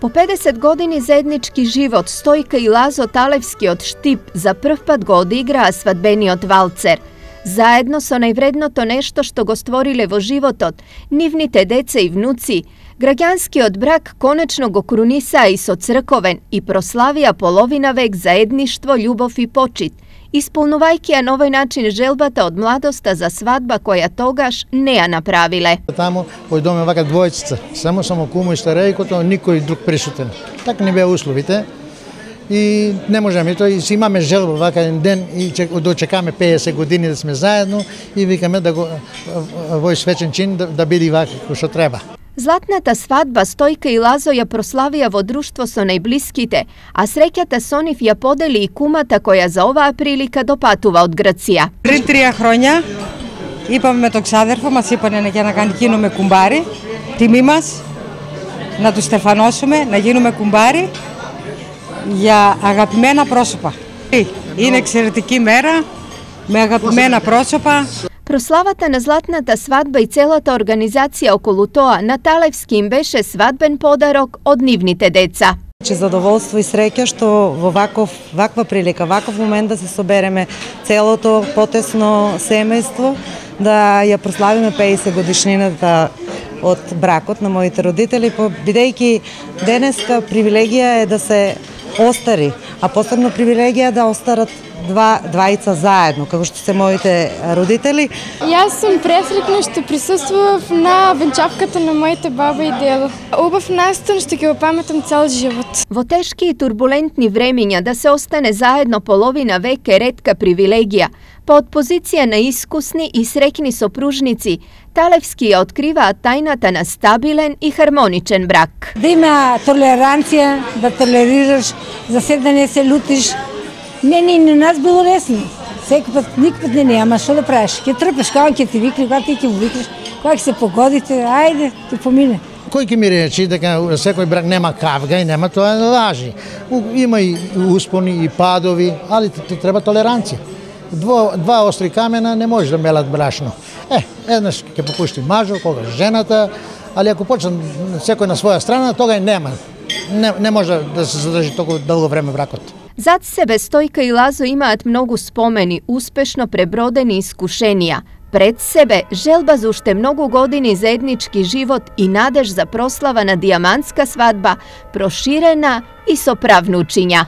Po 50 godini zajednički život Stojka i Lazo Talevski od Štip za prv pad go odigra svadbeni od valcer. Zajedno so najvredno to nešto što go stvorile vo životot, nivnite dece i vnuci. Građanski od brak konečno go krunisa i so crkoven i proslavija polovina vek zajedništvo, ljubov i počit. Ispunuvajkija na ovaj način želbata od mladosta za svadba koja togaš neja napravile. Tamo pojdome ovaka dvojčica, samo kumu i starejko, nikoj drug prisuten. Tak ne bе uslovite i ne možemo i to, imаме želbu ovaka jedan den i dočekame 50 godini da sme zajedno i vikame da go ovoj svečan čin da bili ovako što treba. Zlatnata svadba Stojka i Lazoja proslavija vo društvo so najbliskite, a srećata Sonif ja podeli i kumata koja za ova prilika dopatuva od Грация. Πριν 3 χρόνια είπαμε με τον ξάδερφο, μας είπανε για να γίνουμε κουμπάρι, τιμή μας, να τους στεφανώσουμε, να γίνουμε κουμπάρι για αγαπημένα πρόσωπα. Είναι εξαιρετική μέρα, με αγαπημένα πρόσωπα. Proslavata na zlatnata svadba i celata organizacija okolo toa na Talevski im beše svadben podarok od nivnite deca. Задоволство и среќа што во ваква прилика, ваков момент да се собереме целото потесно семејство, да ја прославиме 50 годишнината од бракот на моите родители, бидејќи денеска привилегија е да се остари, а посебно привилегија да остарат двајца заедно, како што се моите родители. Јас сум пресретна што присуствував на венчавката на моите баба и дедо. Убав настан што ќе го паметам цел живот. Во тешки и турбулентни времиња да се остане заедно половина века е ретка привилегија, па од позиција на искусни и среќни сопружници, Талевски ја открива тајната на стабилен и хармоничен брак. Да има толеранција, да толерираш, за се да не се лутиш. Мене и на нас било лесно. Секој пат, никад не, ама што да правиш? Ќе трпеш, кога ќе ти викне, кога ти ќе му викнеш, кога ќе се погодите, ајде, ти помине. Кој ќе ми речи дека секој брак нема кавга и нема, тоа лажи. Има и успони и падови, али треба толеранција. Два остри камена не може да мелат брашно. Еднаш ќе попушти мажо, кога жената, али ако почне секој на своја страна, тога и нема. Не може да се задржи толку долго време бракот. Zad sebe Stojka i Lazo imaat mnogu spomeni, uspešno prebrodeni iskušenija. Pred sebe želba za ušte mnogu godini zajednički život i nadež za proslavana dijamantska svadba, proširena i sopravnučinja.